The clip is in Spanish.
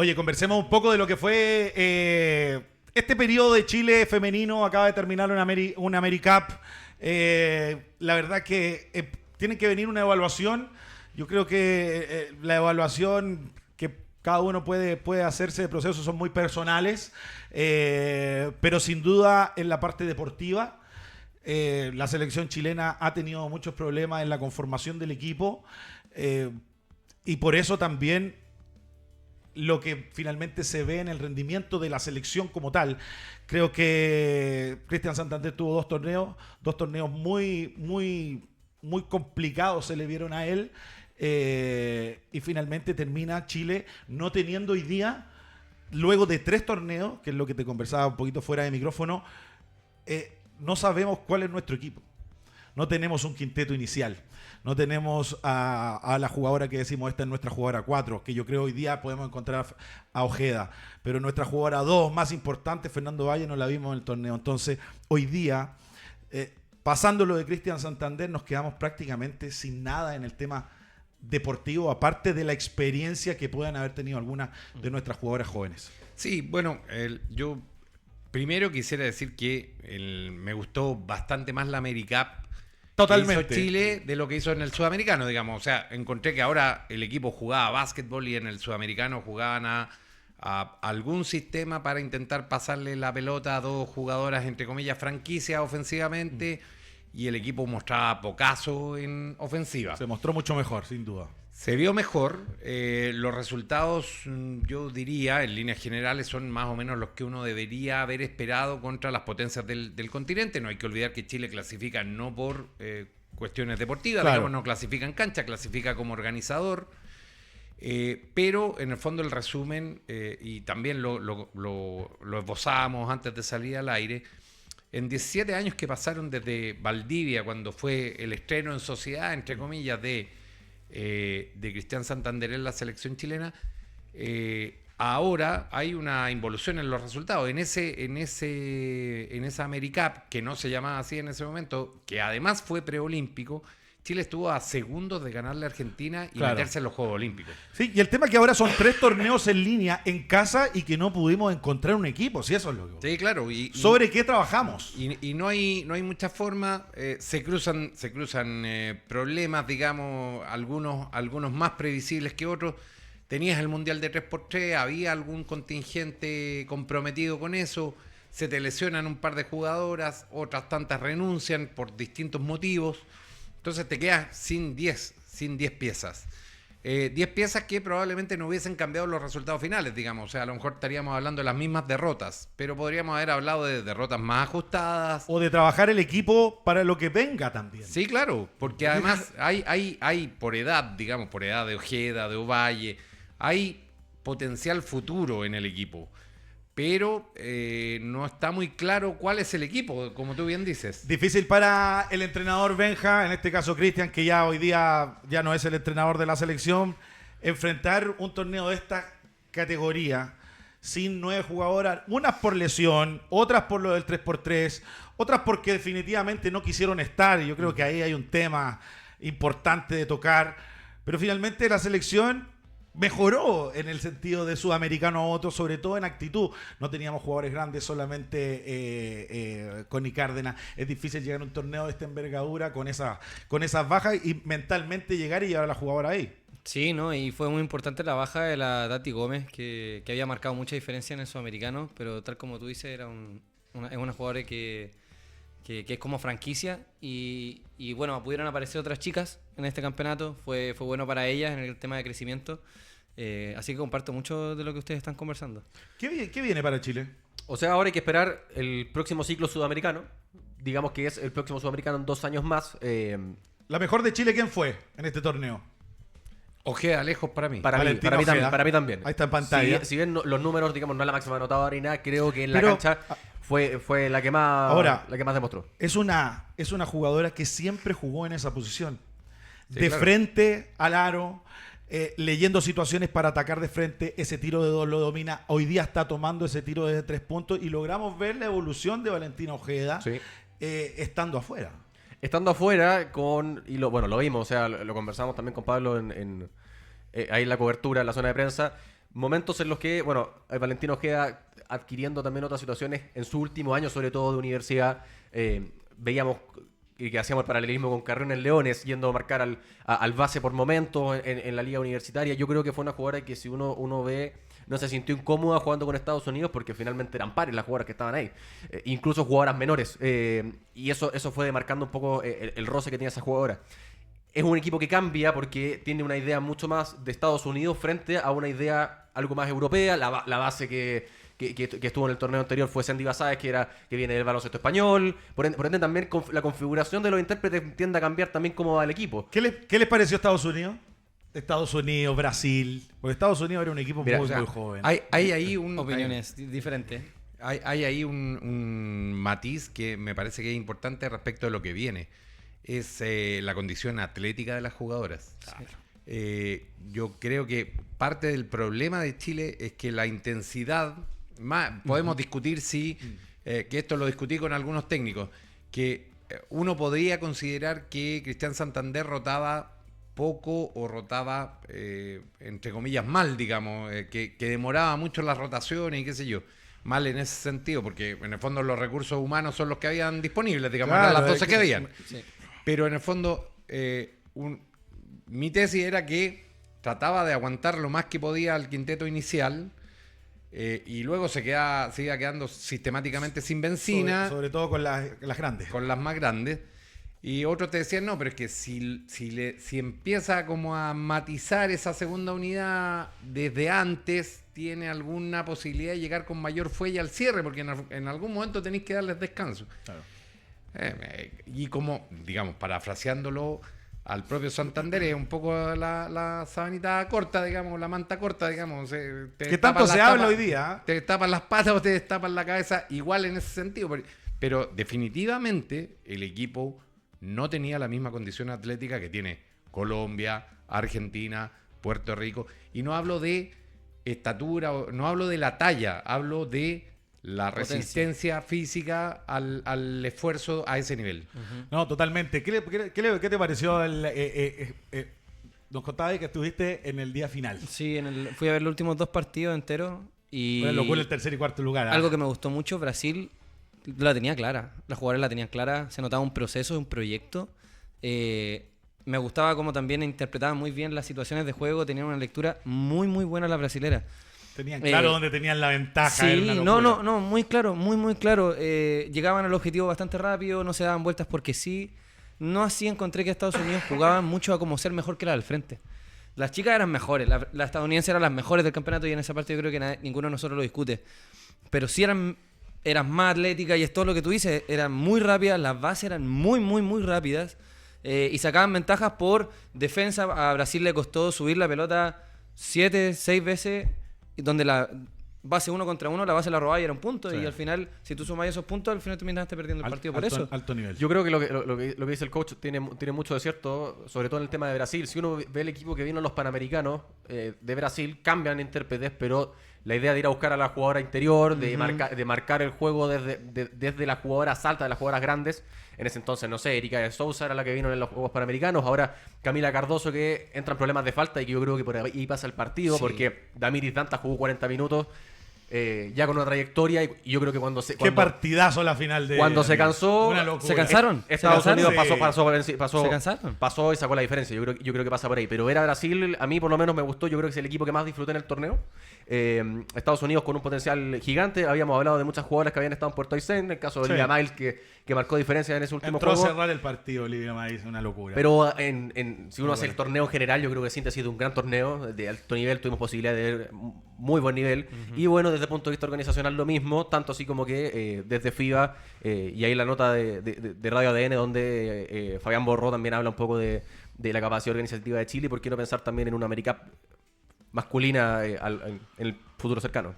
Oye, conversemos un poco de lo que fue este periodo de Chile femenino. Acaba de terminar una AmeriCup. La verdad que tiene que venir una evaluación. Yo creo que la evaluación que cada uno puede hacerse de procesos son muy personales, pero sin duda en la parte deportiva la selección chilena ha tenido muchos problemas en la conformación del equipo, y por eso también lo que finalmente se ve en el rendimiento de la selección como tal. Creo que Cristian Santander tuvo dos torneos muy complicados se le vieron a él, y finalmente termina Chile no teniendo hoy día, luego de 3 torneos, que es lo que te conversaba un poquito fuera de micrófono, no sabemos cuál es nuestro equipo. No tenemos un quinteto inicial. No tenemos a la jugadora que decimos, esta es nuestra jugadora 4, que yo creo hoy día podemos encontrar a Ojeda. Pero nuestra jugadora 2 más importante, Fernando Valle, no la vimos en el torneo. Entonces, hoy día, pasando lo de Cristian Santander, nos quedamos prácticamente sin nada en el tema deportivo, aparte de la experiencia que puedan haber tenido algunas de nuestras jugadoras jóvenes. Sí, bueno, yo primero quisiera decir que me gustó bastante más la AmeriCup Totalmente. que hizo Chile de lo que hizo en el Sudamericano, digamos. O sea, encontré que ahora el equipo jugaba básquetbol y en el Sudamericano jugaban a algún sistema para intentar pasarle la pelota a 2 jugadoras, entre comillas, franquicias ofensivamente, y el equipo mostraba pocazo en ofensiva. Se mostró mucho mejor, sin duda. Se vio mejor. Los resultados, yo diría, en líneas generales, son más o menos los que uno debería haber esperado contra las potencias del continente. No hay que olvidar que Chile clasifica no por cuestiones deportivas, claro. Digamos, no clasifica en cancha, clasifica como organizador. Pero en el fondo el resumen, y también lo esbozábamos antes de salir al aire, en 17 años que pasaron desde Valdivia, cuando fue el estreno en sociedad, entre comillas, de Cristian Santander en la selección chilena, ahora hay una involución en los resultados. En esa AmeriCup, que no se llamaba así en ese momento, que además fue preolímpico, Chile estuvo a segundos de ganarle a Argentina y meterse en los Juegos Olímpicos. Sí, y el tema es que ahora son 3 torneos en línea en casa y que no pudimos encontrar un equipo, si eso es lo que... Sí, claro. ¿Sobre qué trabajamos? Y no hay mucha forma, se cruzan problemas, digamos, algunos más previsibles que otros. Tenías el Mundial de 3x3, había algún contingente comprometido con eso, se te lesionan un par de jugadoras, otras tantas renuncian por distintos motivos. Entonces te quedas sin 10 piezas. 10 piezas que probablemente no hubiesen cambiado los resultados finales, digamos. O sea, a lo mejor estaríamos hablando de las mismas derrotas, pero podríamos haber hablado de derrotas más ajustadas. O de trabajar el equipo para lo que venga también. Sí, claro, porque además hay por edad, digamos, por edad de Ojeda, de Ovalle, hay potencial futuro en el equipo. Pero no está muy claro cuál es el equipo, como tú bien dices. Difícil para el entrenador Benja, en este caso Cristian, que ya hoy día ya no es el entrenador de la selección, enfrentar un torneo de esta categoría sin 9 jugadoras, unas por lesión, otras por lo del 3x3, otras porque definitivamente no quisieron estar, y yo creo que ahí hay un tema importante de tocar, pero finalmente la selección mejoró en el sentido de sudamericano a otros, sobre todo en actitud. No teníamos jugadores grandes, solamente Connie Cárdenas. Es difícil llegar a un torneo de esta envergadura con esas bajas y mentalmente llegar y llevar a la jugadora ahí. Sí, ¿no? Y fue muy importante la baja de la Tati Gómez, que había marcado mucha diferencia en el sudamericano, pero tal como tú dices, era una jugadora que es como franquicia y bueno, pudieron aparecer otras chicas en este campeonato, fue bueno para ellas en el tema de crecimiento, así que comparto mucho de lo que ustedes están conversando. ¿Qué viene para Chile? O sea, ahora hay que esperar el próximo ciclo sudamericano, digamos que es el próximo sudamericano en 2 años más. ¿La mejor de Chile quién fue en este torneo? Ojeda lejos para mí. Para mí también. Ahí está en pantalla. Si bien los números, digamos, no es la máxima anotadora ni nada, creo que en la cancha fue la que más demostró. Es una jugadora que siempre jugó en esa posición. Sí, de claro. frente al aro, leyendo situaciones para atacar de frente, ese tiro de 2 lo domina. Hoy día está tomando ese tiro de 3 puntos y logramos ver la evolución de Valentina Ojeda, Sí. estando afuera. Estando afuera lo vimos, o sea, lo conversamos también con Pablo ahí en la cobertura, en la zona de prensa. momentos en los que, bueno, Valentino Ojeda adquiriendo también otras situaciones en su último año, sobre todo de universidad, veíamos que hacíamos el paralelismo con Carrión en Leones, yendo a marcar al base por momentos en la liga universitaria. Yo creo que fue una jugadora que si uno ve, no se sintió incómoda jugando con Estados Unidos porque finalmente eran pares las jugadoras que estaban ahí, incluso jugadoras menores, y eso fue demarcando un poco el roce que tenía esa jugadora. Es un equipo que cambia porque tiene una idea mucho más de Estados Unidos frente a una idea algo más europea. La base que estuvo en el torneo anterior fue Sandy Basáez, que viene del baloncesto español. Por ende también la configuración de los intérpretes tiende a cambiar también cómo va el equipo. ¿Qué les pareció Estados Unidos? Estados Unidos, Brasil. Porque Estados Unidos era un equipo muy joven. Hay ahí opiniones diferentes. Hay ahí un matiz que me parece que es importante respecto de lo que viene. Es la condición atlética de las jugadoras. Claro. Yo creo que parte del problema de Chile es que la intensidad, podemos discutir que esto lo discutí con algunos técnicos, que uno podría considerar que Cristian Santander rotaba poco o rotaba, entre comillas, mal, digamos, que demoraba mucho las rotaciones y qué sé yo. Mal en ese sentido, porque en el fondo los recursos humanos son los que habían disponibles, digamos, claro, eran las 12 que habían. Sí. Pero en el fondo, mi tesis era que trataba de aguantar lo más que podía al quinteto inicial y luego se iba quedando sistemáticamente sin benzina. Sobre todo con las grandes. Con las más grandes. Y otros te decían, no, pero es que si empieza como a matizar esa segunda unidad desde antes, tiene alguna posibilidad de llegar con mayor fuelle al cierre, porque en algún momento tenéis que darles descanso. Claro. Y como, digamos, parafraseándolo al propio Santander, es un poco la sabanita corta, digamos, la manta corta, digamos. ¿Qué tanto se habla hoy día? Te tapan las patas o te destapan la cabeza, igual en ese sentido. Pero definitivamente el equipo no tenía la misma condición atlética que tiene Colombia, Argentina, Puerto Rico. Y no hablo de estatura, no hablo de la talla, hablo de la resistencia física al esfuerzo a ese nivel. No, totalmente. ¿Qué te pareció? Nos contabas que estuviste en el día final. Sí, fui a ver los últimos 2 partidos enteros. Y bueno, lo cual el tercer y cuarto lugar. Algo que me gustó mucho, Brasil la tenía clara. Las jugadoras la tenían clara. Se notaba un proceso, un proyecto. Me gustaba cómo también interpretaban muy bien las situaciones de juego. Tenían una lectura muy, muy buena las brasileras. Tenían claro dónde tenían la ventaja. Sí, no, muy claro, muy claro. Llegaban al objetivo bastante rápido, no se daban vueltas porque sí. No así encontré que Estados Unidos jugaban mucho a como ser mejor que la del frente. Las chicas eran mejores, las estadounidenses eran las mejores del campeonato y en esa parte yo creo que ninguno de nosotros lo discute. Pero sí eran más atléticas y es todo lo que tú dices, eran muy rápidas, las bases eran muy rápidas y sacaban ventajas por defensa. A Brasil le costó subir la pelota 7, 6 veces, donde la base 1 contra 1, la base la robaba y era un punto. Sí. Y al final, si tú sumás esos puntos, al final terminaste perdiendo el partido por eso. Alto nivel. Yo creo que lo que dice el coach tiene mucho de cierto, sobre todo en el tema de Brasil. Si uno ve el equipo que vino en los Panamericanos de Brasil, cambian intérpretes, pero la idea de ir a buscar a la jugadora interior, de marcar el juego desde las jugadoras altas, de las jugadoras grandes. En ese entonces, no sé, Erika de Sousa era la que vino en los Juegos Panamericanos. Ahora Camila Cardoso, que entra en problemas de falta y que yo creo que por ahí pasa el partido, sí. Porque Damiris Danta jugó 40 minutos ya con una trayectoria y yo creo que qué partidazo la final de... Cuando se cansó... ¿Se cansaron? Estados Unidos pasó, ¿Se cansaron? Pasó y sacó la diferencia. Yo creo que pasa por ahí. Pero ver a Brasil, a mí por lo menos me gustó. Yo creo que es el equipo que más disfruté en el torneo. Estados Unidos con un potencial gigante. Habíamos hablado de muchas jugadoras que habían estado en Puerto Aysén. El caso de Olivia Miles, que marcó diferencia en ese último juego. Entró a cerrar el partido Olivia Miles, una locura. Pero si uno hace el torneo en general, yo creo que sí ha sido un gran torneo de alto nivel. Tuvimos posibilidad de ver muy buen nivel. Y bueno, desde el punto de vista organizacional lo mismo, tanto así como que desde FIBA, y ahí la nota de Radio ADN donde Fabián Borró también habla un poco de la capacidad organizativa de Chile, y por qué no pensar también en una AmeriCup masculina en el futuro cercano.